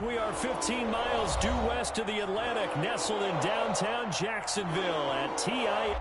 We are 15 miles due west of the Atlantic, nestled in downtown Jacksonville at TI.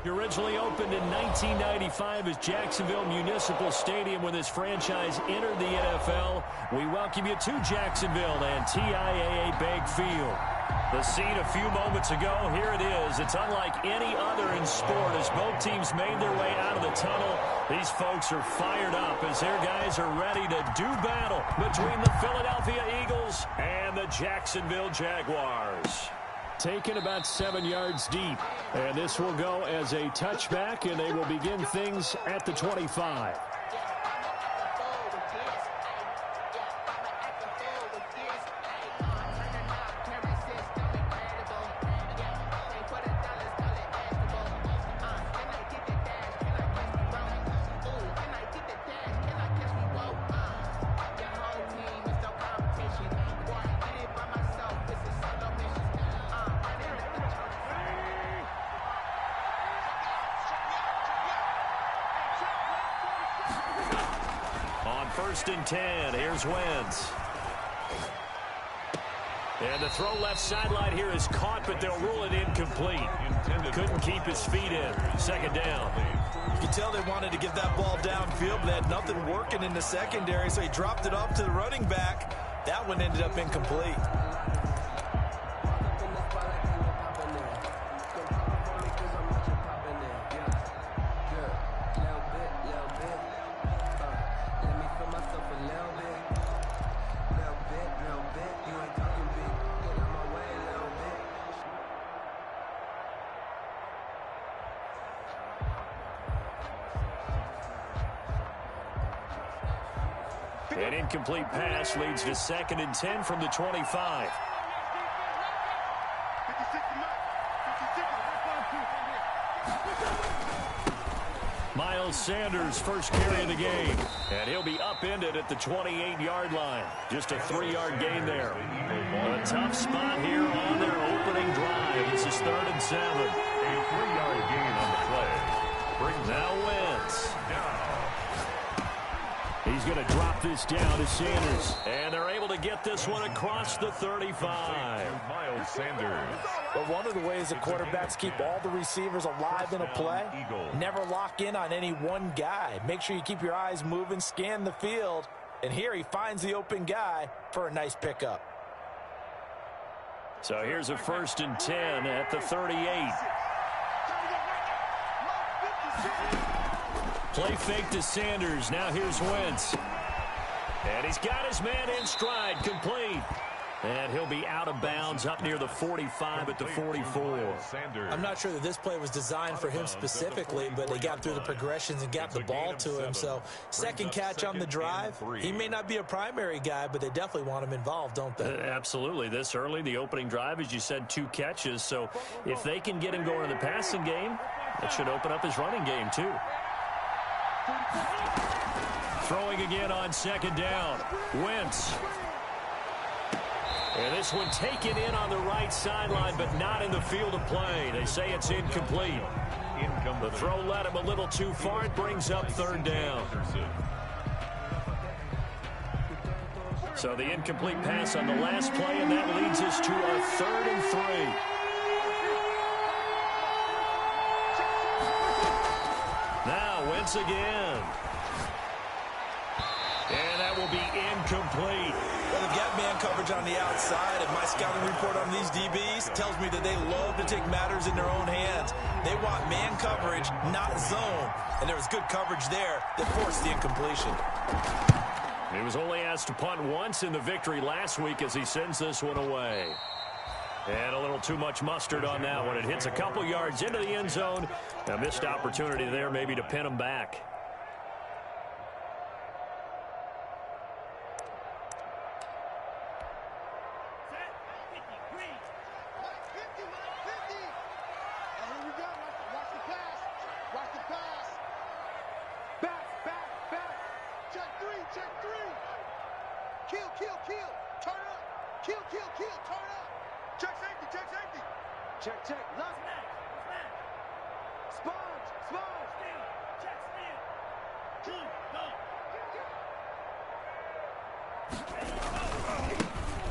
Originally opened in 1995 as Jacksonville Municipal Stadium when this franchise entered the NFL. We welcome you to Jacksonville and TIAA Bank Field. The scene a few moments ago, here it is. It's unlike any other in sport as both teams made their way out of the tunnel. These folks are fired up as their guys are ready to do battle between the Philadelphia Eagles and the Jacksonville Jaguars. Taken about 7 yards deep. And this will go as a touchback, and they will begin things at the 25. First and 10. Here's Wentz. And the throw left sideline here is caught, but they'll rule it incomplete. Couldn't keep his feet in. Second down. You can tell they wanted to get that ball downfield, but they had nothing working in the secondary, so he dropped it off to the running back. That one ended up incomplete. An incomplete pass leads to second and 10 from the 25. Miles Sanders first carry of the game. And he'll be upended at the 28-yard line. Just a 3-yard gain there. A tough spot here on their opening drive. This is 3rd and 7. A 3-yard gain on the play. Now Wentz. He He's going to drop this down to Sanders. And they're able to get this one across the 35. Miles Sanders. But one of the ways the quarterbacks keep all the receivers alive in a play, never lock in on any one guy. Make sure you keep your eyes moving, scan the field. And here he finds the open guy for a nice pickup. So here's a 1st and 10 at the 38. Play fake to Sanders. Now here's Wentz. And he's got his man in stride, complete. And he'll be out of bounds up near the 45 at the 44. I'm not sure that this play was designed for him specifically, but they got through the progressions and got the ball to him. So second catch on the drive. He may not be a primary guy, but they definitely want him involved, don't they? Absolutely. This early, the opening drive, as you said, 2 catches. So if they can get him going in the passing game, it should open up his running game too. Throwing again on 2nd down. Wentz. And this one taken in on the right sideline, but not in the field of play. They say it's incomplete. The throw led him a little too far. It brings up 3rd down. So the incomplete pass on the last play, and that leads us to our 3rd and 3. Now Wentz again. And that will be incomplete. Well, they've got man coverage on the outside, and my scouting report on these DBs tells me that they love to take matters in their own hands. They want man coverage, not zone. And there was good coverage there that forced the incompletion. He was only asked to punt once in the victory last week as he sends this one away. And a little too much mustard on that one. It hits a couple yards into the end zone. A missed opportunity there maybe to pin him back.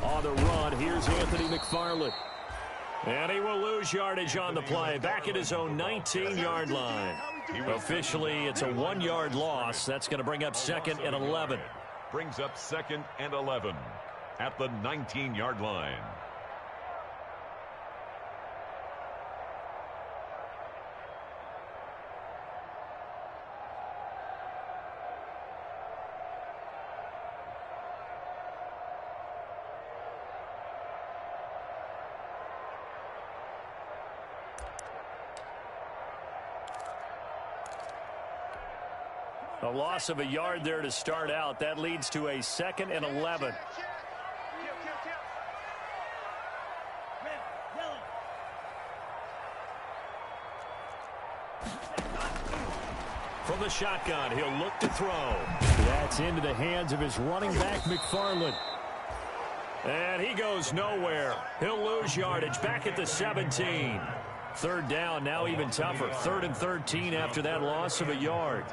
On the run, here's Anthony McFarland. And he will lose yardage on the play. Back at his own 19-yard line. Officially, it's a 1-yard loss. That's going to bring up 2nd and 11. Brings up 2nd and 11 at the 19-yard line. A loss of a yard there to start out. That leads to a 2nd and 11. From the shotgun, he'll look to throw. That's into the hands of his running back, McFarland. And he goes nowhere. He'll lose yardage back at the 17. 3rd down, now even tougher. 3rd and 13 after that loss of a yard.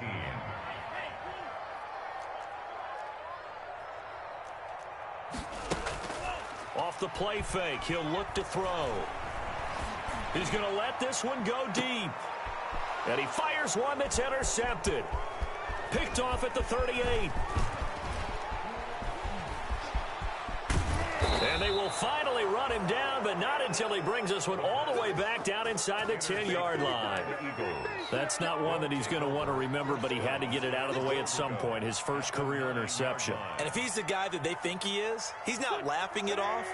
Off the play fake, he'll look to throw. He's going to let this one go deep. And he fires one that's intercepted. Picked off at the 38. And they will finally run him down, but not until he brings this one all the way back down inside the 10-yard line. That's not one that he's going to want to remember, but he had to get it out of the way at some point, his first career interception. And if he's the guy that they think he is, he's not laughing it off,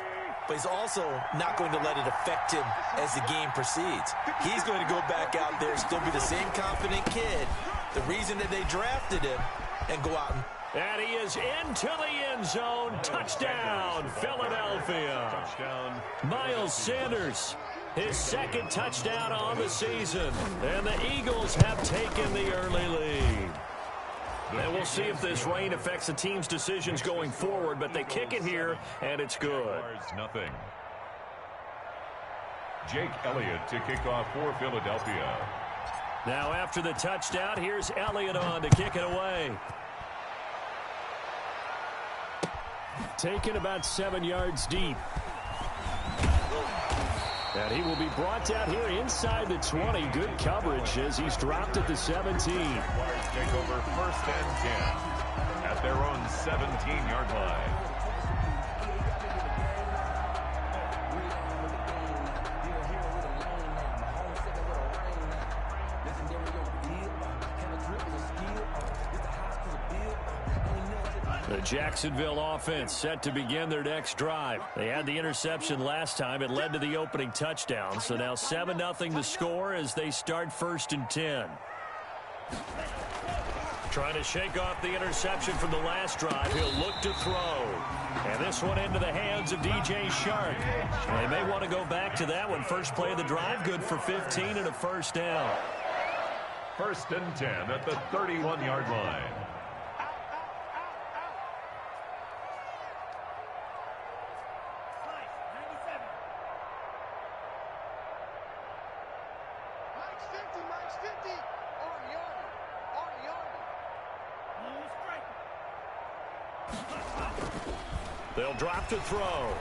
but he's also not going to let it affect him as the game proceeds. He's going to go back out there, still be the same confident kid, the reason that they drafted him, and go out and he is into the end zone. Touchdown, Philadelphia. Touchdown. Miles Sanders, his 2nd touchdown on the season. And the Eagles have taken the early lead. And we'll see if this rain affects the team's decisions going forward, but they kick it here, and it's good. Nothing. Jake Elliott to kick off for Philadelphia. Now after the touchdown, here's Elliott on to kick it away. Taken about 7 yards deep. And he will be brought down here inside the 20. Good coverage as he's dropped at the 17. Take over 1st and 10 at their own 17-yard line. The Jacksonville offense set to begin their next drive. They had the interception last time. It led to the opening touchdown. So now 7-0 the score as they start 1st and 10. Trying to shake off the interception from the last drive. He'll look to throw. And this one into the hands of DJ Shark. They may want to go back to that one. First play of the drive, good for 15 and a first down. 1st and 10 at the 31-yard line. They'll drop to throw.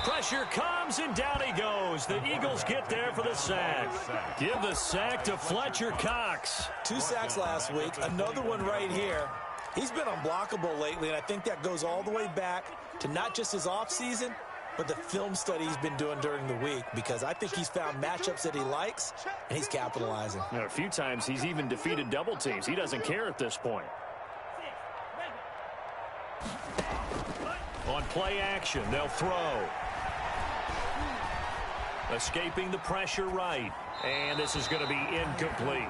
Pressure comes, and down he goes. The Eagles get there for the sack. Give the sack to Fletcher Cox. 2 sacks last week, another one right here. He's been unblockable lately, and I think that goes all the way back to not just his offseason, but the film study he's been doing during the week, because I think he's found matchups that he likes, and he's capitalizing. You know, a few times he's even defeated double teams. He doesn't care at this point. On play action, they'll throw. Escaping the pressure right. And this is going to be incomplete.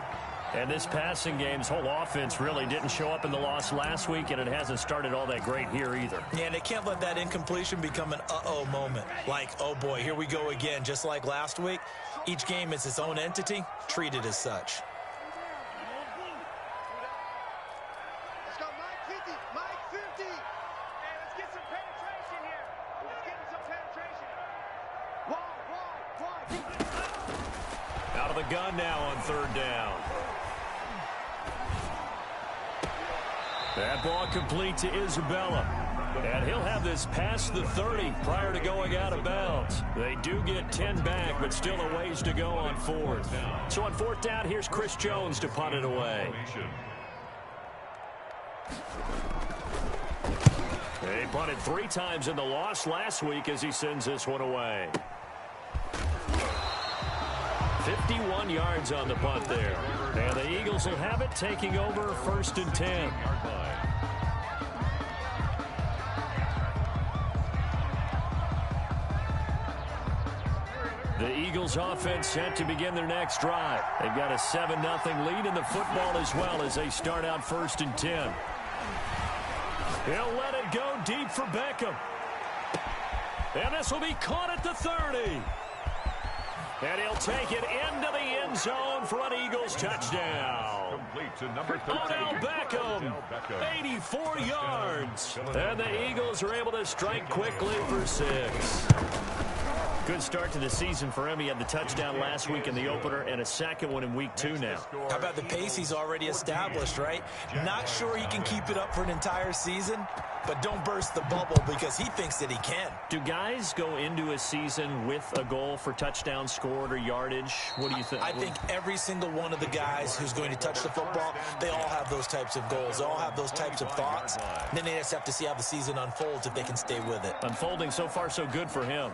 And this passing game's whole offense really didn't show up in the loss last week, and it hasn't started all that great here either. Yeah, and they can't let that incompletion become an uh-oh moment. Like, oh boy, here we go again. Just like last week, each game is its own entity, treated as such. Gun now on 3rd down. That ball complete to Isabella. And he'll have this past the 30 prior to going out of bounds. They do get 10 back, but still a ways to go on 4th. So on 4th down, here's Chris Jones to punt it away. They punted 3 times in the loss last week as he sends this one away. 51 yards on the punt there. And the Eagles will have it, taking over 1st and 10. The Eagles offense set to begin their next drive. They've got a 7-0 lead in the football as well as they start out 1st and 10. He'll let it go deep for Beckham. And this will be caught at the 30. And he'll take it into the end zone for an Eagles touchdown. Complete to number 13. Odell Beckham, 84 yards. And the Eagles are able to strike quickly for 6. Good start to the season for him. He had the touchdown last week in the opener and a second one in week 2 now. How about the pace he's already established, right? Not sure he can keep it up for an entire season, but don't burst the bubble because he thinks that he can. Do guys go into a season with a goal for touchdowns scored or yardage? What do you think? I think every single one of the guys who's going to touch the football, they all have those types of goals. They all have those types of thoughts. And then they just have to see how the season unfolds if they can stay with it. Unfolding so far so good for him.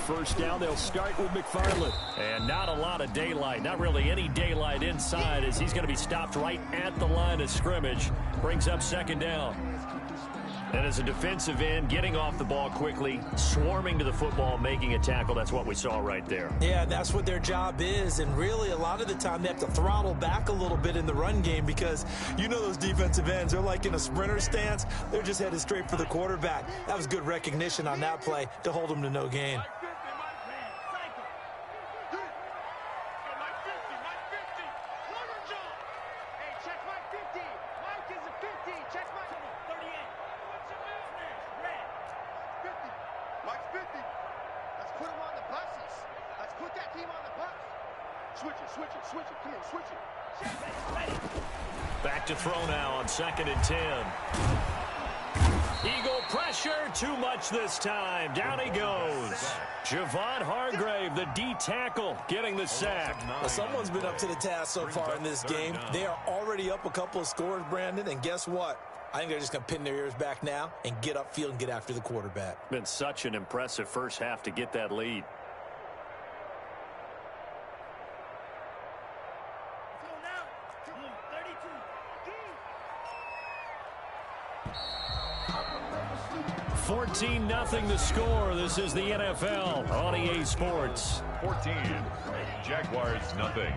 First down, they'll start with McFarland. And not a lot of daylight, not really any daylight inside as he's going to be stopped right at the line of scrimmage. Brings up 2nd down. And as a defensive end, getting off the ball quickly, swarming to the football, making a tackle, that's what we saw right there. Yeah, that's what their job is. And really, a lot of the time, they have to throttle back a little bit in the run game because you know those defensive ends, they're like in a sprinter stance. They're just headed straight for the quarterback. That was good recognition on that play to hold them to no gain. Back to throw now on 2nd and 10. Eagle pressure, too much this time. Down he goes. Javon Hargrave, the D tackle, getting the sack. Well, someone's been up to the task so far in this game. They are already up a couple of scores, Brandon, and guess what? I think they're just going to pin their ears back now and get upfield and get after the quarterback. Been such an impressive first half to get that lead. $14-0 the score. This is the NFL on EA Sports. 14. Jaguars nothing.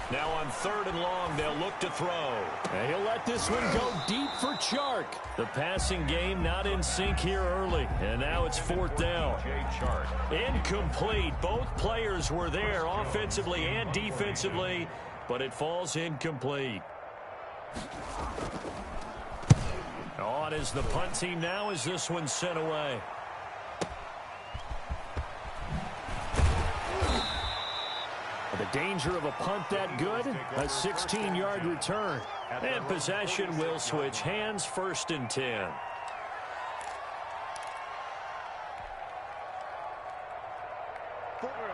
Now on 3rd and long, they'll look to throw. And he'll let this one go deep for Chark. The passing game not in sync here early. And now it's 4th down. Incomplete. Both players were there offensively and defensively, but it falls incomplete. On is the punt team now as this one's sent away. The danger of a punt that good, a 16-yard return. And possession will switch hands, 1st and 10.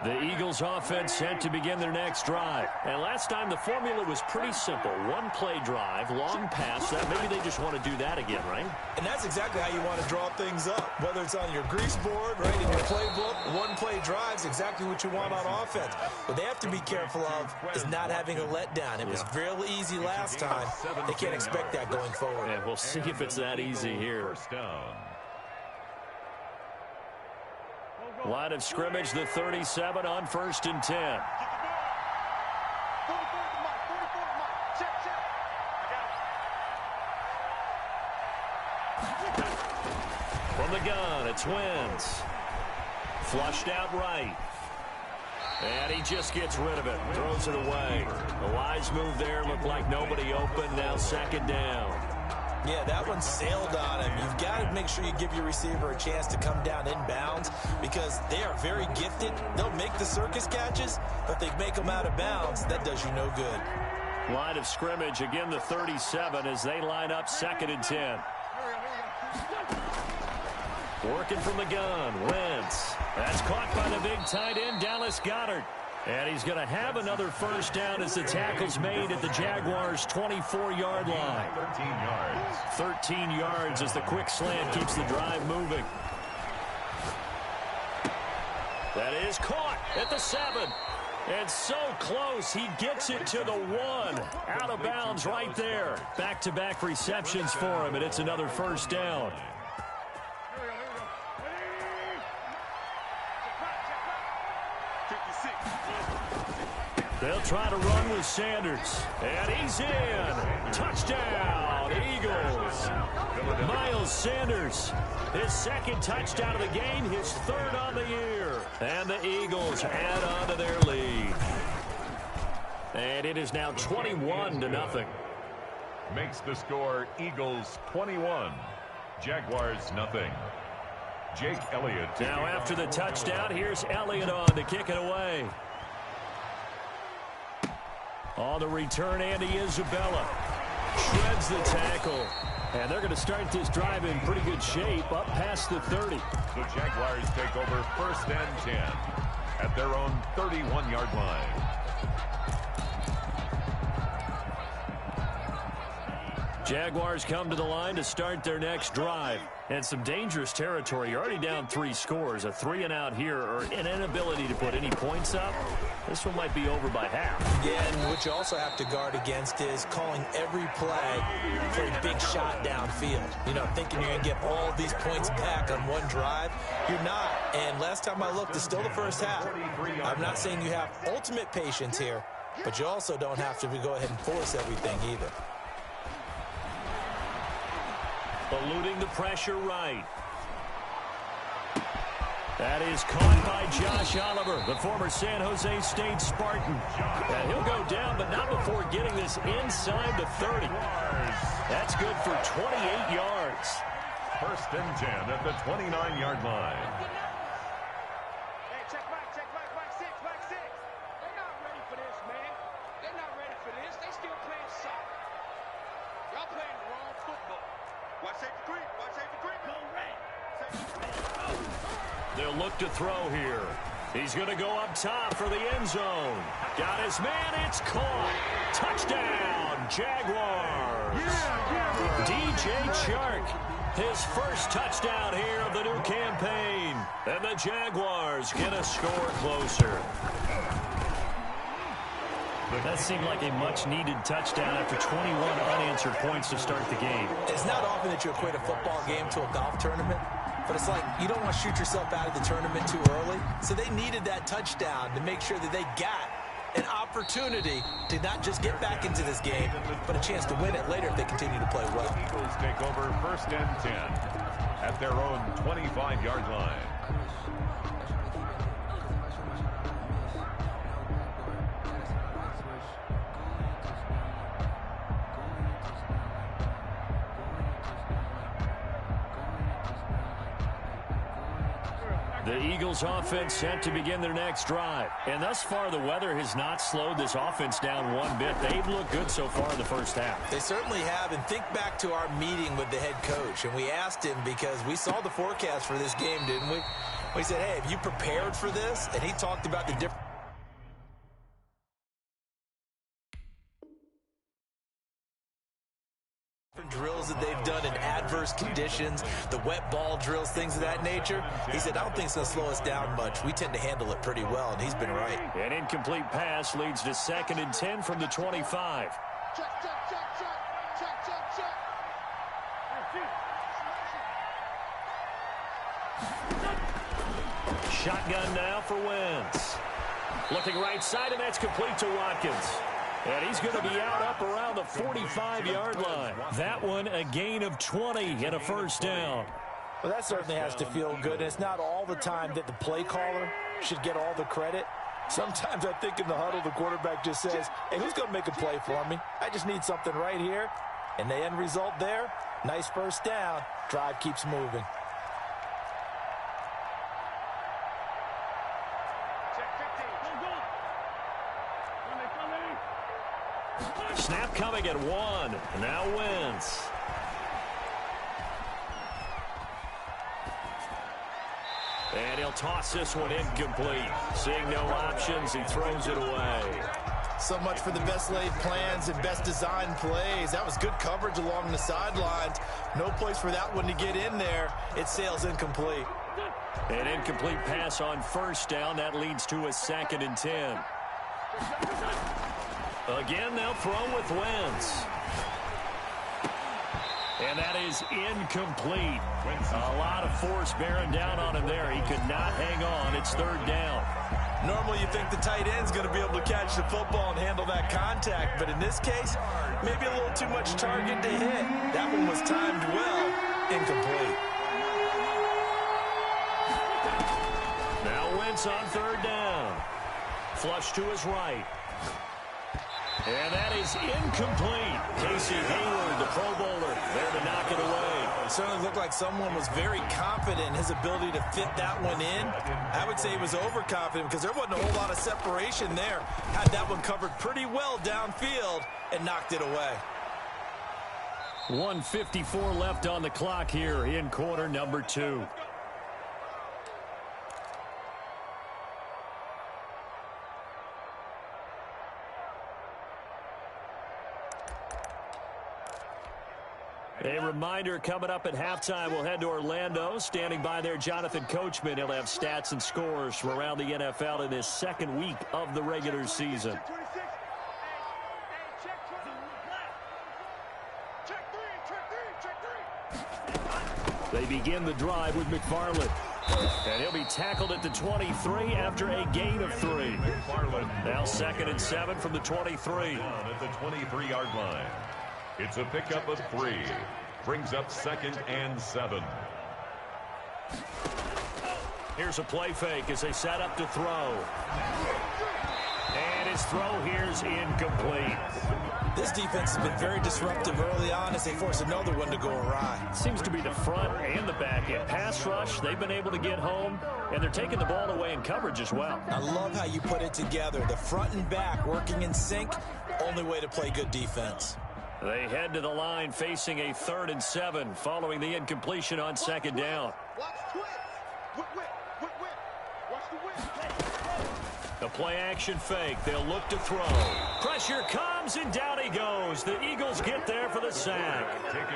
The Eagles offense set to begin their next drive. And last time the formula was pretty simple. One play drive, long pass. Maybe they just want to do that again, right? And that's exactly how you want to draw things up. Whether it's on your grease board, right, in your playbook, one play drive is exactly what you want on offense. What they have to be careful of is not having a letdown. It was real easy last time. They can't expect that going forward. And we'll see if it's that easy here. 1st down. Line of scrimmage, the 37 on 1st and 10. From the gun, it's Wentz. Flushed out right. And he just gets rid of it. Throws it away. A wise move there. Looked like nobody open. Now 2nd down. Yeah, that one sailed on him. You've got to make sure you give your receiver a chance to come down inbounds because they are very gifted. They'll make the circus catches, but they make them out of bounds. That does you no good. Line of scrimmage, again the 37 as they line up 2nd and 10. Working from the gun, Wentz. That's caught by the big tight end, Dallas Goedert. And he's going to have another 1st down as the tackle's made at the Jaguars' 24-yard line. 13 yards. 13 yards as the quick slant keeps the drive moving. That is caught at the 7. And so close, he gets it to the 1. Out of bounds right there. Back-to-back receptions for him, and it's another 1st down. They'll try to run with Sanders. And he's in. Touchdown, Eagles. Miles Sanders, his 2nd touchdown of the game, his 3rd on the year. And the Eagles add on to their lead. And it is now 21-0. Makes the score Eagles 21. Jaguars nothing. Jake Elliott. Now after the touchdown, here's Elliott on to kick it away. On the return, Andy Isabella shreds the tackle. And they're going to start this drive in pretty good shape, up past the 30. The Jaguars take over 1st and 10 at their own 31-yard line. Jaguars come to the line to start their next drive. And some dangerous territory. You're already down 3 scores. A 3-and-out here or an inability to put any points up. This one might be over by half. Yeah, and what you also have to guard against is calling every play for a big shot downfield. You know, thinking you're going to get all these points back on one drive. You're not. And last time I looked, it's still the first half. I'm not saying you have ultimate patience here, but you also don't have to go ahead and force everything either. Eluding the pressure right. That is caught by Josh Oliver, the former San Jose State Spartan. And he'll go down, but not before getting this inside the 30. That's good for 28 yards. First and 10 at the 29-yard line. Hey, check back, six. They're not ready for this, man. They're not ready for this. They still playing soccer. Y'all playing the wrong football. Watch safety creep. Go red. They'll look to throw here. He's going to go up top for the end zone. Got his man. It's caught. Touchdown, Jaguars. DJ Chark, his first touchdown here of the new campaign. And the Jaguars get a score closer. That seemed like a much-needed touchdown after 21 unanswered points to start the game. It's not often that you equate a football game to a golf tournament, but it's like you don't want to shoot yourself out of the tournament too early. So they needed that touchdown to make sure that they got an opportunity to not just get back into this game, but a chance to win it later if they continue to play well. Eagles take over first and 10 at their own 25-yard line. The Eagles offense set to begin their next drive. And thus far, the weather has not slowed this offense down one bit. They've looked good so far in the first half. They certainly have. And think back to our meeting with the head coach. And we asked him because we saw the forecast for this game, didn't we? We said, hey, have you prepared for this? And he talked about the different drills that they've done in adverse conditions, the wet ball drills, things of that nature. He said, I don't think it's going to slow us down much. We tend to handle it pretty well, and he's been right. An incomplete pass leads to 2nd and 10 from the 25. Check. Shotgun now for Wentz. Looking right side, and that's complete to Watkins. And he's going to be out up around the 45-yard line. That one a gain of 20 and a first down. Well, that certainly has to feel good. And it's not all the time that the play caller should get all the credit. Sometimes I think in the huddle, the quarterback just says, hey, who's going to make a play for me? I just need something right here. And the end result there, nice first down. Drive keeps moving. Snap coming at 1. Now Wentz. And he'll toss this one incomplete. Seeing no options, he throws it away. So much for the best laid plans and best designed plays. That was good coverage along the sidelines. No place for that one to get in there. It sails incomplete. An incomplete pass on first down. That leads to a 2nd and 10. Again, they'll throw with Wentz. And that is incomplete. A lot of force bearing down on him there. He could not hang on. It's 3rd down. Normally you think the tight end's going to be able to catch the football and handle that contact. But in this case, maybe a little too much target to hit. That one was timed well. Incomplete. Now Wentz on 3rd down. Flush to his right. And that is incomplete. Casey Hayward, the Pro Bowler, there to knock it away. It certainly looked like someone was very confident in his ability to fit that one in. I would say he was overconfident because there wasn't a whole lot of separation there. Had that one covered pretty well downfield and knocked it away. 1:54 left on the clock here in quarter number 2. A reminder, coming up at halftime, we'll head to Orlando. Standing by there, Jonathan Coachman. He'll have stats and scores from around the NFL in this 2nd week of the regular season. They begin the drive with McFarland. And he'll be tackled at the 23 after a gain of 3. Now 2nd and 7 from the 23. Down at the 23-yard line. It's a pickup of 3. Brings up 2nd and 7. Here's a play fake as they set up to throw. And his throw here's incomplete. This defense has been very disruptive early on as they force another one to go awry. Seems to be the front and the back end. Pass rush, they've been able to get home, and they're taking the ball away in coverage as well. I love how you put it together. The front and back working in sync, only way to play good defense. They head to the line facing a 3rd and 7 following the incompletion on 2nd down. Watch twist. Whip. Watch the whip. The play action fake. They'll look to throw. Pressure comes and down he goes. The Eagles get there for the sack.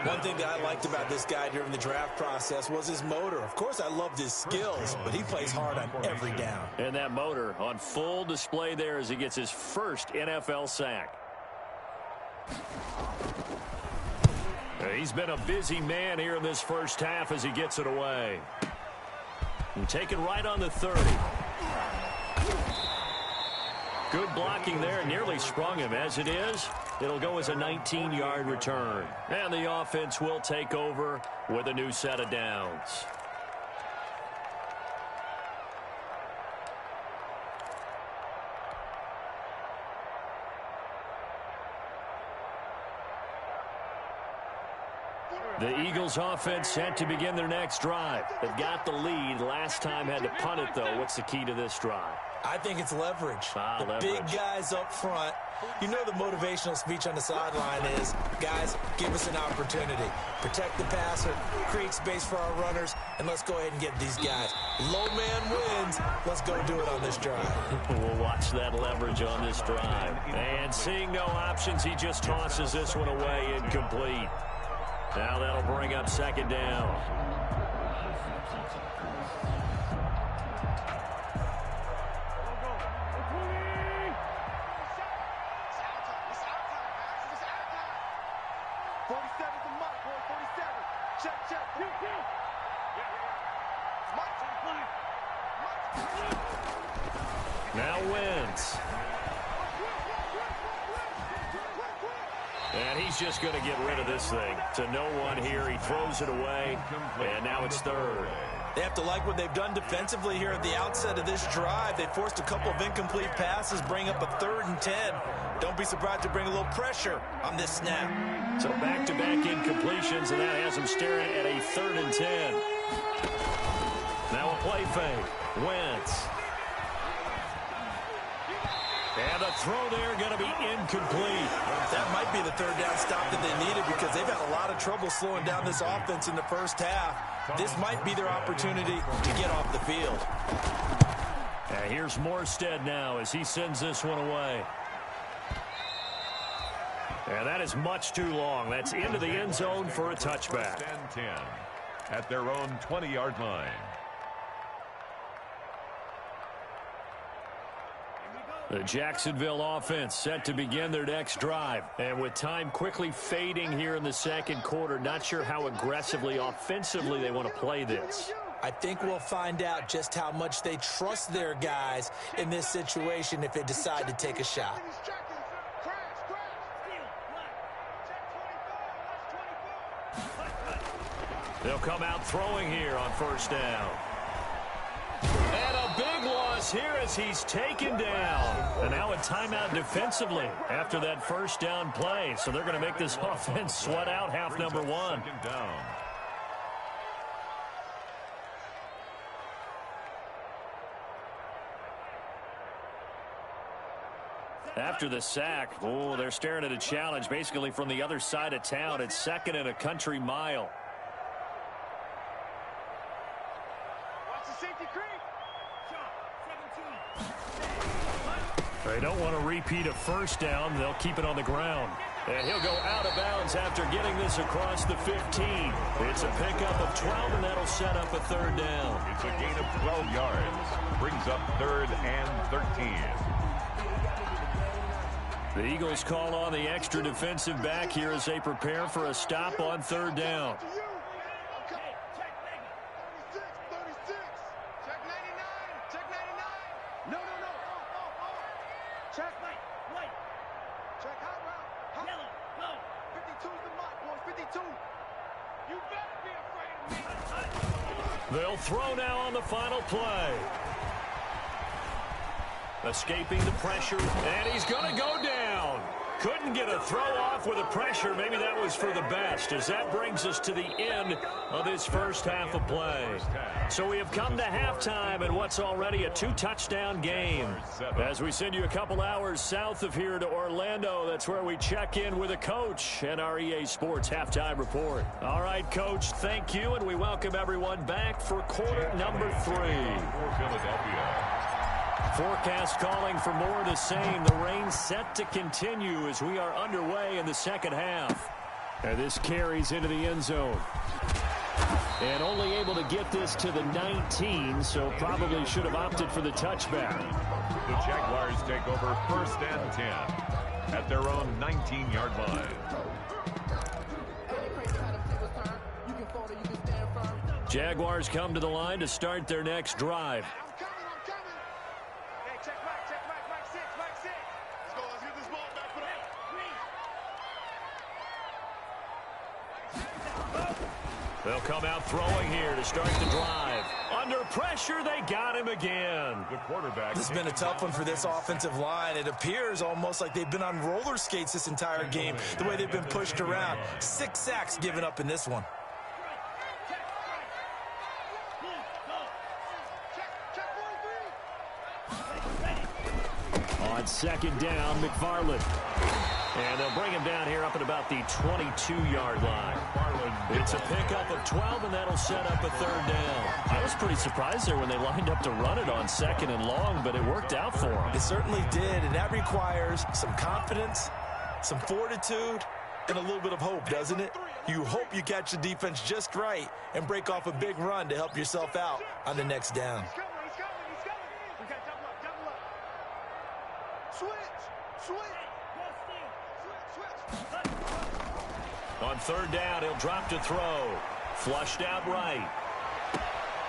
One thing that I liked about this guy during the draft process was his motor. Of course, I loved his skills, but he plays hard on every down. And that motor on full display there as he gets his first NFL sack. He's been a busy man here in this first half as he gets it away. And taken right on the 30. Good blocking there, nearly sprung him. As it is, it'll go as a 19-yard return. And the offense will take over with a new set of downs. The Eagles offense set to begin their next drive. They've got the lead. Last time had to punt it, though. What's the key to this drive? I think it's leverage. The big guys up front. You know the motivational speech on the sideline is, guys, give us an opportunity. Protect the passer, create space for our runners, and let's go ahead and get these guys. Low man wins. Let's go do it on this drive. We'll watch that leverage on this drive. And seeing no options, he just tosses this one away incomplete. Now that'll bring up 2nd down. Now wins. And he's just going to get rid of this thing. To no one here. He throws it away. And now it's 3rd. They have to like what they've done defensively here at the outset of this drive. They forced a couple of incomplete passes, bring up a 3rd and 10. Don't be surprised to bring a little pressure on this snap. So back-to-back incompletions, and that has them staring at a 3rd and 10. Now a play fake. Wentz. And the throw there going to be incomplete. That might be the 3rd down stop that they needed because they've had a lot of trouble slowing down this offense in the first half. This might be their opportunity to get off the field. And here's Morstead now as he sends this one away. And that is much too long. That's into the end zone for a touchback. 10 at their own 20-yard line. The Jacksonville offense set to begin their next drive. And with time quickly fading here in the 2nd quarter, not sure how aggressively, offensively they want to play this. I think we'll find out just how much they trust their guys in this situation if they decide to take a shot. They'll come out throwing here on 1st down. And a big loss here as he's taken down. And now a timeout defensively after that 1st down play. So they're going to make this offense sweat out half number 1. 2nd down. After the sack, they're staring at a challenge basically from the other side of town. It's 2nd and a country mile. They don't want to repeat a 1st down. They'll keep it on the ground. And he'll go out of bounds after getting this across the 15. It's a pickup of 12, and that'll set up a 3rd down. It's a gain of 12 yards. Brings up 3rd and 13. The Eagles call on the extra defensive back here as they prepare for a stop on 3rd down. You better be afraid of me. They'll throw now on the final play. Escaping the pressure, and he's going to go down. Couldn't get a throw off with the pressure. Maybe that was for the best, as that brings us to the end of this first half of play. So we have come to halftime in what's already a 2-touchdown game. As we send you a couple hours south of here to Orlando, that's where we check in with a coach and our EA Sports halftime report. All right, Coach, thank you, and we welcome everyone back for quarter number 3. For Philadelphia. Forecast calling for more of the same. The rain set to continue as we are underway in the second half. And this carries into the end zone. And only able to get this to the 19, so probably should have opted for the touchback. The Jaguars take over 1st and 10 at their own 19-yard line. Jaguars come to the line to start their next drive. They'll come out throwing here to start the drive. Under pressure, they got him again. The quarterback. This has been a tough one for this offensive line. It appears almost like they've been on roller skates this entire game, the way they've been pushed around. 6 sacks given up in this one. On second down, McFarland. And they'll bring him down here up at about the 22-yard line. It's a pickup of 12, and that'll set up a 3rd down. I was pretty surprised there when they lined up to run it on 2nd and long, but it worked out for them. It certainly did, and that requires some confidence, some fortitude, and a little bit of hope, doesn't it? You hope you catch the defense just right and break off a big run to help yourself out on the next down. He's coming. We got double up. Switch. On 3rd down, he'll drop to throw. Flushed out right.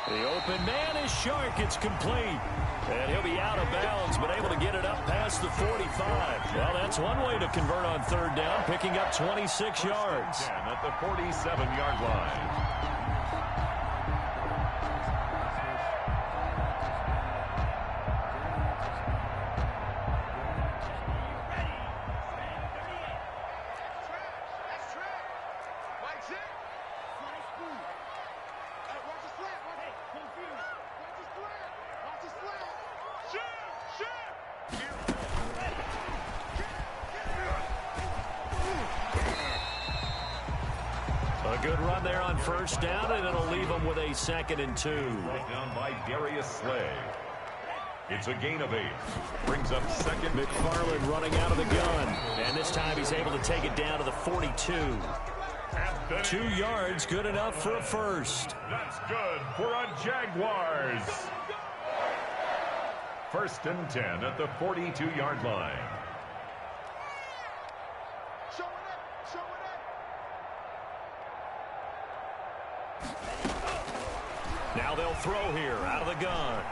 The open man is Shark. It's complete. And he'll be out of bounds, but able to get it up past the 45. Well, that's one way to convert on 3rd down, picking up 26 yards. At the 47-yard line. A good run there on 1st down, and it'll leave them with a 2nd and 2. Brought down by Darius Slay. It's a gain of 8. Brings up 2nd. McFarland running out of the gun. And this time he's able to take it down to the 42. 2 yards, good enough for a first. That's good for a Jaguars. 1st and 10 at the 42-yard line. Now they'll throw here out of the gun.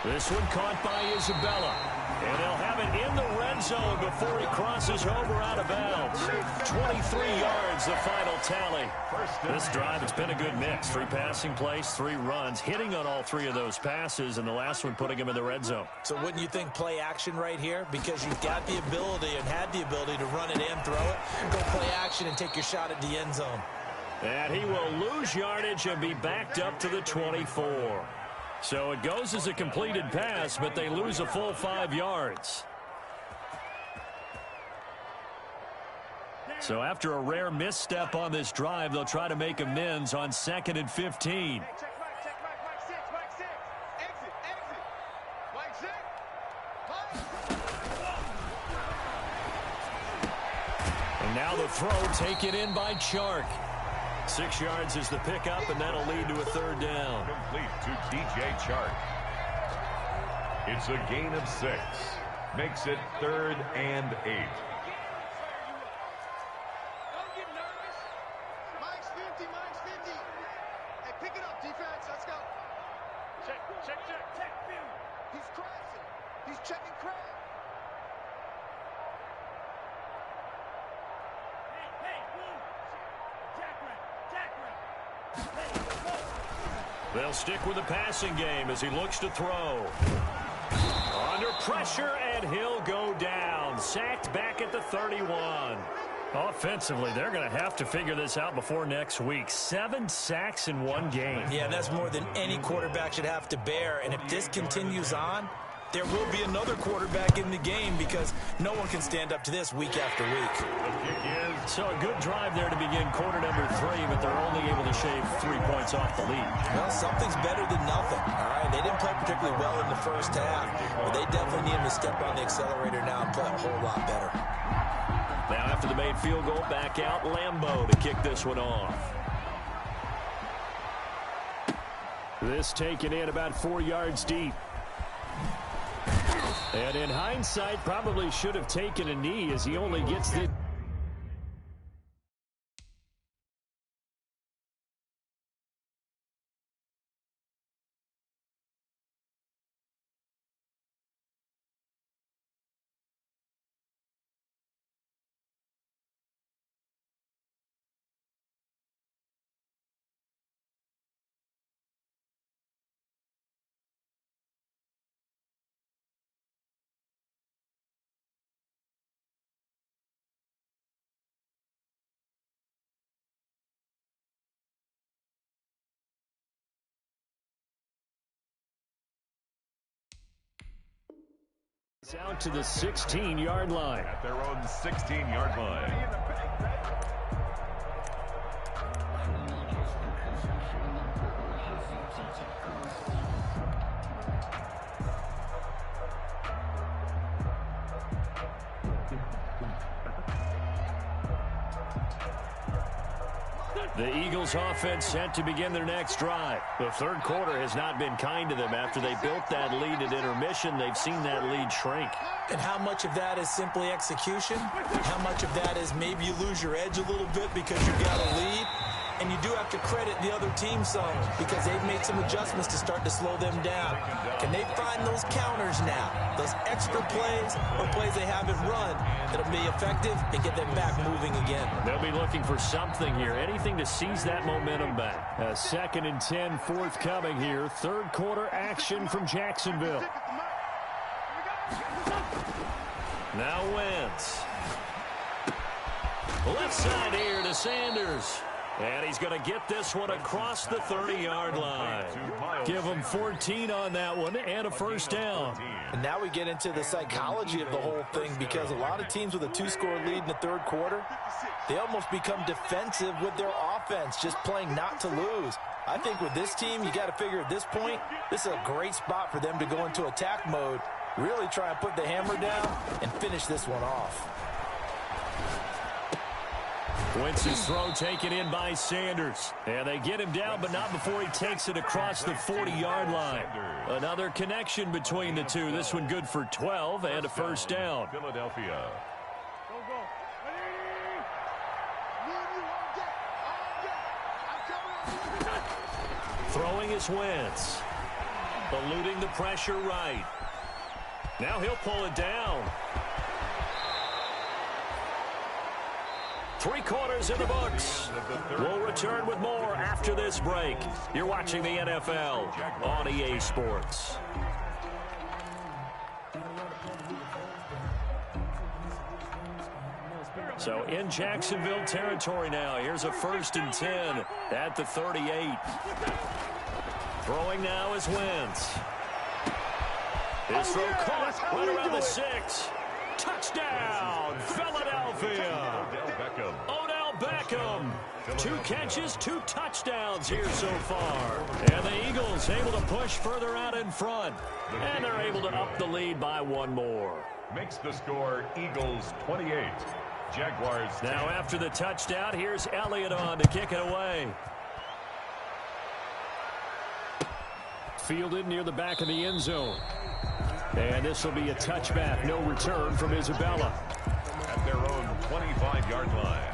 This one caught by Isabella. And they'll have it in the red zone before he crosses over out of bounds. 23 yards, the final tally. This drive has been a good mix. 3 passing plays, 3 runs, hitting on all 3 of those passes, and the last one putting him in the red zone. So wouldn't you think play action right here? Because you've got the ability and had the ability to run it and throw it. Go play action and take your shot at the end zone. And he will lose yardage and be backed up to the 24. So it goes as a completed pass, but they lose a full 5 yards. So after a rare misstep on this drive, they'll try to make amends on 2nd and 15. And now the throw taken in by Chark. 6 yards is the pickup, and that'll lead to a 3rd down. Complete to DJ Chark. It's a gain of 6. Makes it 3rd and 8. Don't get nervous. Mike's 50. Hey, pick it up, defense. Let's go. Check. He's crashing. He's checking crash. Hey, They'll stick with the passing game as he looks to throw. Under pressure, and he'll go down. Sacked back at the 31. Offensively, they're going to have to figure this out before next week. 7 sacks in one game. Yeah, that's more than any quarterback should have to bear. And if this continues on, there will be another quarterback in the game because no one can stand up to this week after week. So a good drive there to begin quarter number 3, but they're only able to shave 3 points off the lead. Well, something's better than nothing, all right? They didn't play particularly well in the first half, but they definitely need him to step on the accelerator now and play a whole lot better. Now after the made field goal, back out Lambeau to kick this one off. This taken in about 4 yards deep. And in hindsight, probably should have taken a knee as he only gets the... Out to the 16-yard line. At their own 16-yard line. The Eagles offense set to begin their next drive. The third quarter has not been kind to them. After they built that lead at intermission, they've seen that lead shrink. And how much of that is simply execution? How much of that is maybe you lose your edge a little bit because you got a lead? And you do have to credit the other team some because they've made some adjustments to start to slow them down. Can they find those counters now, those extra plays or plays they haven't run that'll be effective and get them back moving again? They'll be looking for something here, anything to seize that momentum back. A 2nd and 10 forthcoming here. Third quarter action from Jacksonville. Now Wentz. Left side here to Sanders. And he's going to get this one across the 30-yard line. Give him 14 on that one and a first down. And now we get into the psychology of the whole thing because a lot of teams with a 2-score lead in the third quarter, they almost become defensive with their offense, just playing not to lose. I think with this team, you got to figure at this point, this is a great spot for them to go into attack mode, really try and put the hammer down and finish this one off. Wentz's throw taken in by Sanders. And they get him down, but not before he takes it across the 40-yard line. Another connection between the two. This one good for 12 and a first down. Philadelphia. Throwing is Wentz. Eluding the pressure right. Now he'll pull it down. 3 quarters in the books. We'll return with more after this break. You're watching the NFL on EA Sports. So in Jacksonville territory now. Here's a 1st and 10 at the 38. Throwing now is Wentz. His throw caught right around the 6. Touchdown, Philadelphia. Odell Beckham. 2 catches, 2 touchdowns here so far. And the Eagles able to push further out in front. And they're able to up the lead by 1 more. Makes the score Eagles 28. Jaguars 10. Now after the touchdown, here's Elliott on to kick it away. Fielded near the back of the end zone. And this will be a touchback. No return from Isabella. At their own 25-yard line.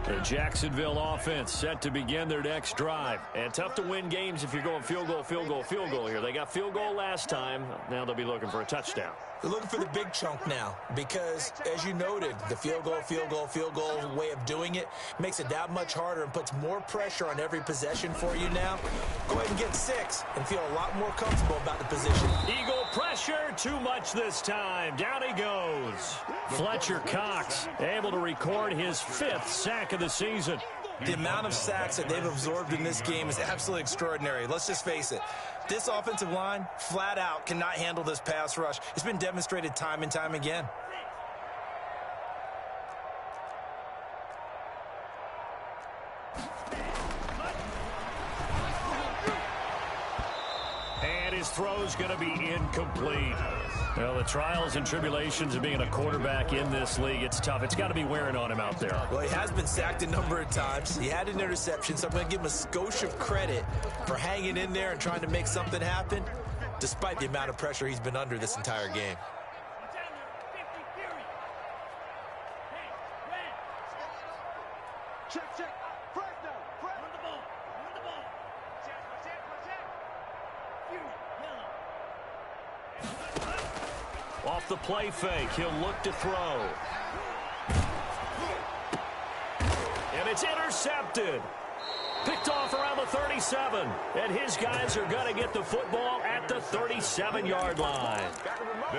The Jacksonville offense set to begin their next drive. And tough to win games if you're going field goal, field goal, field goal here. They got field goal last time. Now they'll be looking for a touchdown. They're looking for the big chunk now because, as you noted, the field goal way of doing it makes it that much harder and puts more pressure on every possession for you now. Go ahead and get 6 and feel a lot more comfortable about the position. Eagle pressure, too much this time. Down he goes. Fletcher Cox able to record his 5th sack of the season. The amount of sacks that they've absorbed in this game is absolutely extraordinary. Let's just face it. This offensive line, flat out, cannot handle this pass rush. It's been demonstrated time and time again. And his throw's going to be incomplete. Well, the trials and tribulations of being a quarterback in this league, it's tough. It's got to be wearing on him out there. Well, he has been sacked a number of times. He had an interception, so I'm going to give him a skosh of credit for hanging in there and trying to make something happen, despite the amount of pressure he's been under this entire game. Off the play fake, he'll look to throw. And it's intercepted. Picked off around the 37. And his guys are going to get the football at the 37-yard line.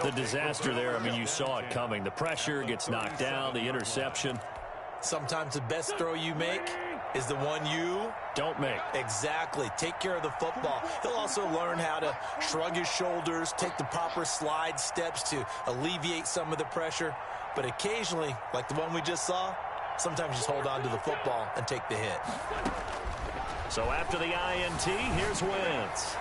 The disaster there, I mean, you saw it coming. The pressure gets knocked down, the interception. Sometimes the best throw you make is the one you don't make. Exactly. Take care of the football. He'll also learn how to shrug his shoulders, take the proper slide steps to alleviate some of the pressure. But occasionally, like the one we just saw, sometimes just hold on to the football and take the hit. So after the INT, here's Wentz.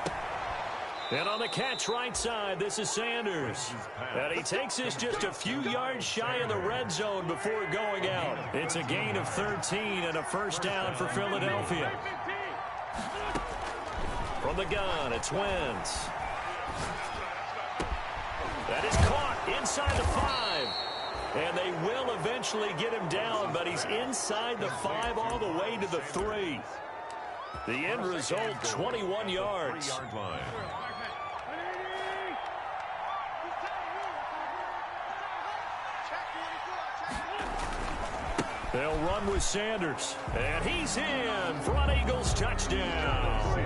And on the catch right side, this is Sanders. And he takes this just a few yards shy of the red zone before going out. It's a gain of 13 and a first down for Philadelphia. From the gun, it's Wentz. That is caught inside the 5. And they will eventually get him down, but he's inside the 5 all the way to the 3. The end result, 21 yards. They'll run with Sanders. And he's in for an Eagles touchdown.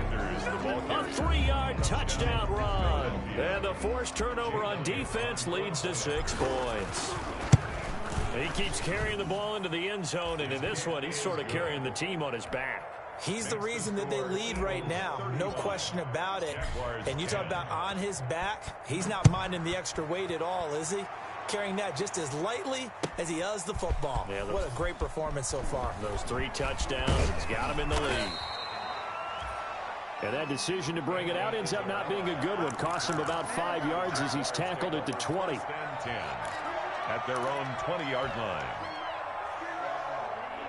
A 3-yard touchdown run. And the forced turnover on defense leads to 6 points. He keeps carrying the ball into the end zone, and in this one, he's sort of carrying the team on his back. He's the reason that they lead right now. No question about it. And you talk about on his back, he's not minding the extra weight at all, is he? Carrying that just as lightly as he does the football. Yeah, what a great performance so far. Those 3 touchdowns, it's got him in the lead. And that decision to bring it out ends up not being a good one. Cost him about 5 yards as he's tackled at the 20. 10 at their own 20-yard line.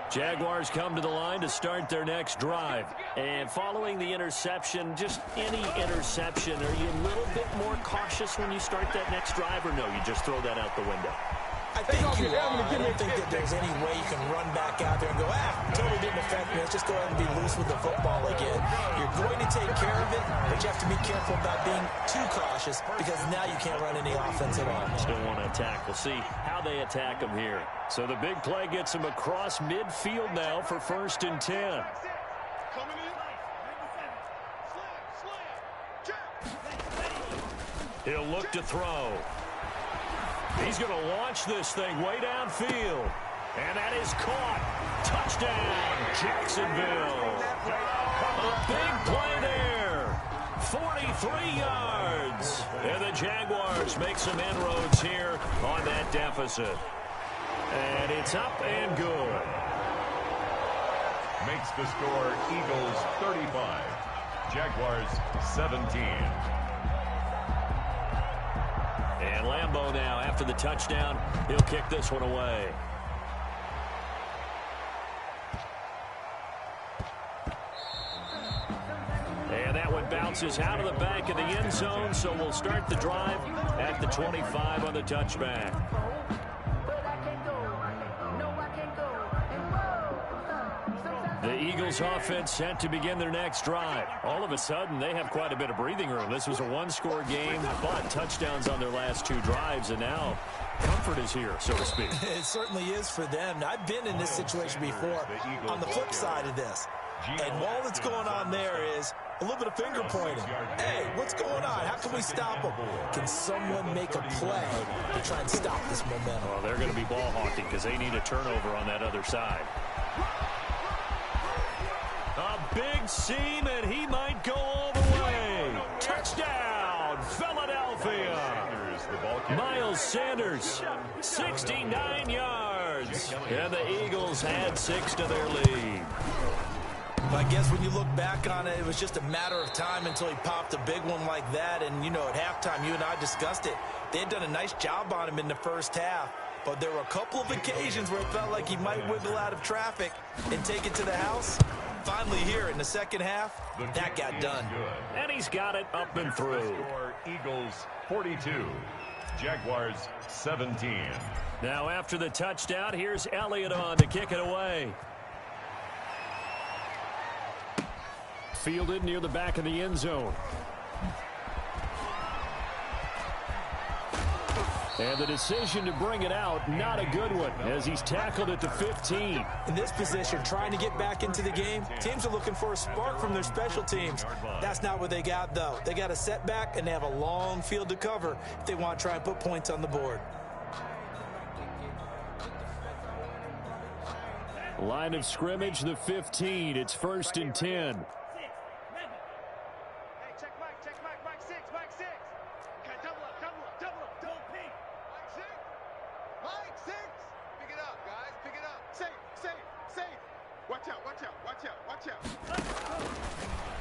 Jaguars come to the line to start their next drive. And following the interception, just any interception, are you a little bit more cautious when you start that next drive, or no, you just throw that out the window? I think you are. I don't think that there's any way you can run back out there and go, totally didn't affect me. Let's just go ahead and be loose with the football again. You're going to take care of it, but you have to be careful about being too cautious because now you can't run any offense at all. Still want to attack. We'll see how they attack him here. So the big play gets him across midfield now for 1st and 10. He'll look to throw. He's going to launch this thing way downfield. And that is caught. Touchdown, Jacksonville. A big play there. 43 yards. And the Jaguars make some inroads here on that deficit. And it's up and good. Makes the score Eagles 35, Jaguars 17. And Lambeau now, after the touchdown, he'll kick this one away. And that one bounces out of the back of the end zone, so we'll start the drive at the 25 on the touchback. The Eagles offense set to begin their next drive. All of a sudden, they have quite a bit of breathing room. This was a one-score game, but touchdowns on their last 2 drives, and now comfort is here, so to speak. It certainly is for them. Now, I've been in this situation before on the flip side of this. And all that's going on there is a little bit of finger pointing. Hey, what's going on? How can we stop them? Can someone make a play to try and stop this momentum? Well, they're going to be ball hawking because they need a turnover on that other side. A big seam, and he might go all the way. Touchdown, Philadelphia. Miles Sanders, 69 yards. And the Eagles add 6 to their lead. I guess when you look back on it, it was just a matter of time until he popped a big one like that. And, you know, at halftime, you and I discussed it. They had done a nice job on him in the first half. But there were a couple of occasions where it felt like he might wiggle out of traffic and take it to the house. Finally here in the second half, that got done. And he's got it up and through. Eagles 42, Jaguars 17. Now after the touchdown, here's Elliott on to kick it away. Fielded near the back of the end zone. And the decision to bring it out, not a good one, as he's tackled at the 15. In this position, trying to get back into the game, teams are looking for a spark from their special teams. That's not what they got, though. They got a setback, and they have a long field to cover if they want to try and put points on the board. Line of scrimmage, the 15. It's 1st and 10.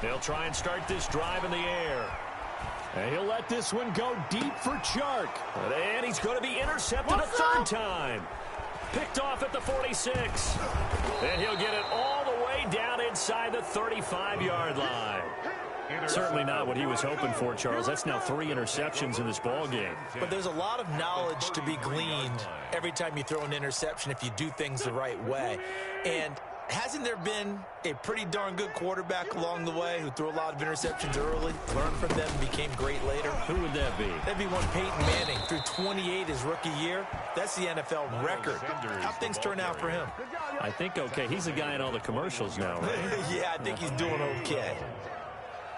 They'll try and start this drive in the air. And he'll let this one go deep for Chark. And he's going to be intercepted a 3rd time. Picked off at the 46. And he'll get it all the way down inside the 35-yard line. Certainly not what he was hoping for, Charles. That's now 3 interceptions in this ball game. But there's a lot of knowledge to be gleaned every time you throw an interception if you do things the right way. And hasn't there been a pretty darn good quarterback along the way who threw a lot of interceptions early, learned from them, and became great later? Who would that be? That'd be one Peyton Manning. Threw 28 his rookie year. That's the NFL record. How things turn out for him? I think okay. He's a guy in all the commercials now, right? Yeah, I think he's doing okay.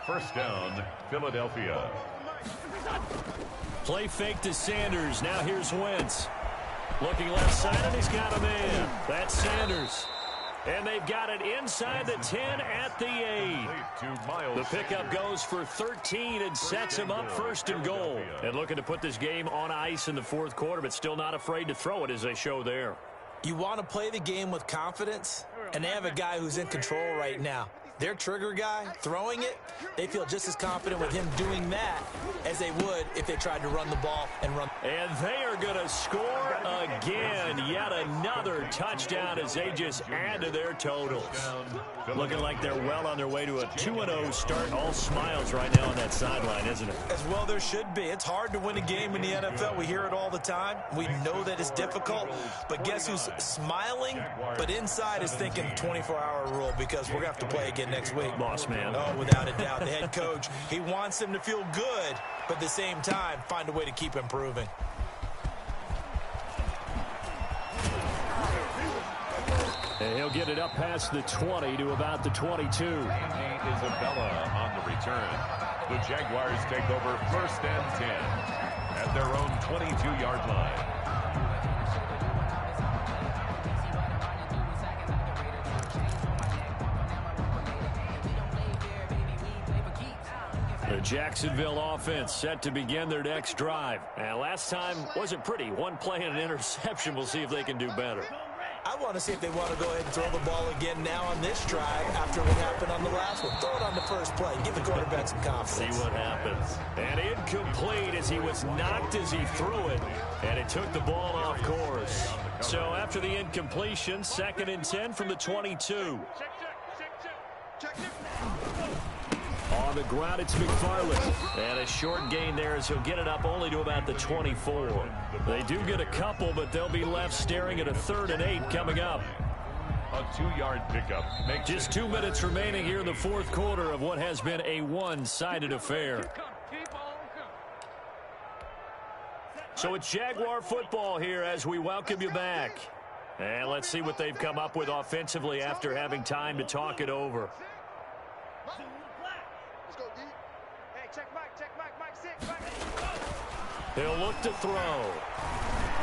1st down, Philadelphia. Play fake to Sanders. Now here's Wentz. Looking left side, and he's got a man. That's Sanders. And they've got it inside the 10 at the 8. The pickup goes for 13 and sets him up 1st and goal. And looking to put this game on ice in the 4th quarter, but still not afraid to throw it as they show there. You want to play the game with confidence, and they have a guy who's in control right now. Their trigger guy, throwing it, they feel just as confident with him doing that as they would if they tried to run the ball and run. And they are going to score again. Yet another touchdown as they just add to their totals. Looking like they're well on their way to a 2-0 start. All smiles right now on that sideline, isn't it? As well there should be. It's hard to win a game in the NFL. We hear it all the time. We know that it's difficult. But guess who's smiling? But inside is thinking 24-hour rule because we're going to have to play again next week. Boss man. Oh, without a doubt. The head coach, he wants them to feel good, but at the same time, find a way to keep improving. And he'll get it up past the 20 to about the 22. Isabella on the return. The Jaguars take over 1st and 10 at their own 22-yard line. The Jacksonville offense set to begin their next drive. And last time wasn't pretty. One play and an interception. We'll see if they can do better. I want to see if they want to go ahead and throw the ball again now on this drive after what happened on the last one. Throw it on the first play. Give the quarterback some confidence. See what happens. And incomplete as he was knocked as he threw it. And it took the ball off course. So after the incompletion, 2nd and 10 from the 22. On the ground, it's McFarland. And a short gain there as he'll get it up only to about the 24. They do get a couple, but they'll be left staring at a 3rd and 8 coming up. A 2-yard pickup. Just 2 minutes remaining here in the fourth quarter of what has been a one-sided affair. So it's Jaguar football here as we welcome you back. And let's see what they've come up with offensively after having time to talk it over. He'll look to throw.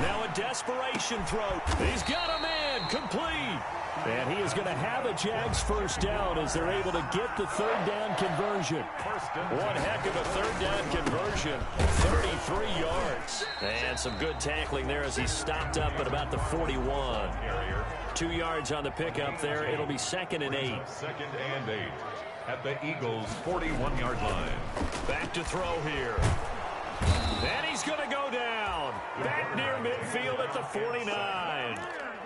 Now a desperation throw. He's got a man complete. And he is going to have a Jags first down as they're able to get the third down conversion. One heck of a third down conversion. 33 yards. And some good tackling there as he stopped up at about the 41. 2 yards on the pickup there. It'll be 2nd and 8. 2nd and 8 at the Eagles' 41-yard line. Back to throw here. And he's going to go down. Back near midfield at the 49.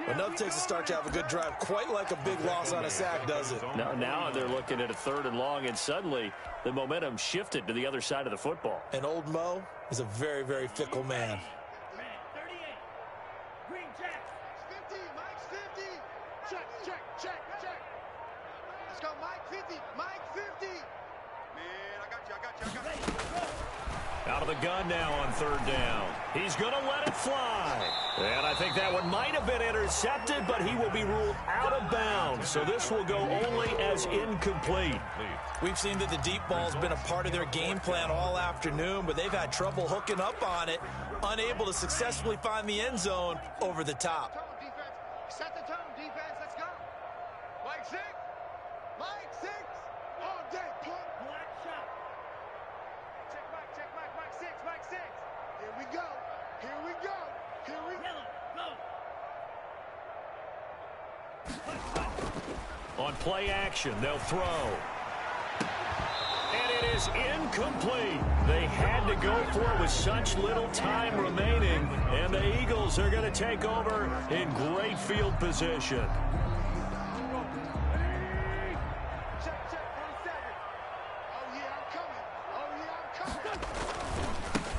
Enough takes a start to have a good drive. Quite like a big loss on a sack, does it? Now they're looking at a 3rd and long, and suddenly the momentum shifted to the other side of the football. And old Mo is a very, very fickle man. Let's go, Mike 50. Mike 50. Man, I got you. Out of the gun now on 3rd down. He's going to let it fly. And I think that one might have been intercepted, but he will be ruled out of bounds. So this will go only as incomplete. We've seen that the deep ball's been a part of their game plan all afternoon, but they've had trouble hooking up on it, unable to successfully find the end zone over the top. Set the tone, defense. Let's go. Mike 6. Mike 6. All day, punt. Black shot. Check Mike 6. Mike 6. Here we go. On play action, they'll throw. And it is incomplete. They had to go for it with such little time remaining. And the Eagles are going to take over in great field position.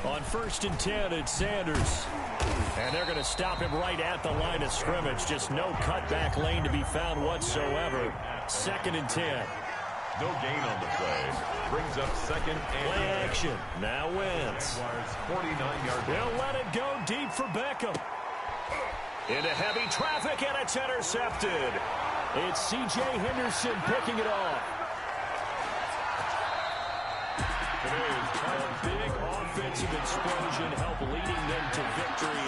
On 1st and 10, it's Sanders. And they're going to stop him right at the line of scrimmage. Just no cutback lane to be found whatsoever. 2nd and 10. No gain on the play. Brings up 2nd and play action. Now Wentz. 49-yard. He'll let it go deep for Beckham. Into heavy traffic, and it's intercepted. It's C.J. Henderson picking it off. A big offensive explosion help leading them to victory.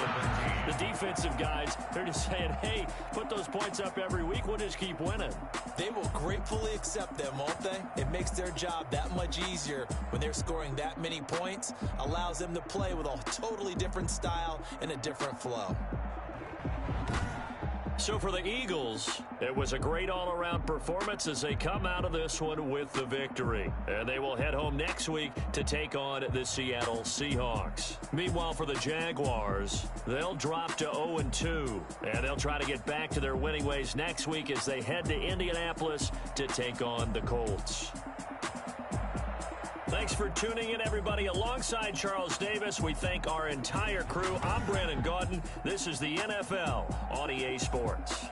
And the defensive guys, they're just saying, hey, put those points up every week. We'll just keep winning. They will gratefully accept them, won't they? It makes their job that much easier when they're scoring that many points. Allows them to play with a totally different style and a different flow. So for the Eagles, it was a great all-around performance as they come out of this one with the victory. And they will head home next week to take on the Seattle Seahawks. Meanwhile, for the Jaguars, they'll drop to 0-2. And they'll try to get back to their winning ways next week as they head to Indianapolis to take on the Colts. Thanks for tuning in, everybody. Alongside Charles Davis, we thank our entire crew. I'm Brandon Gaudin. This is the NFL on EA Sports.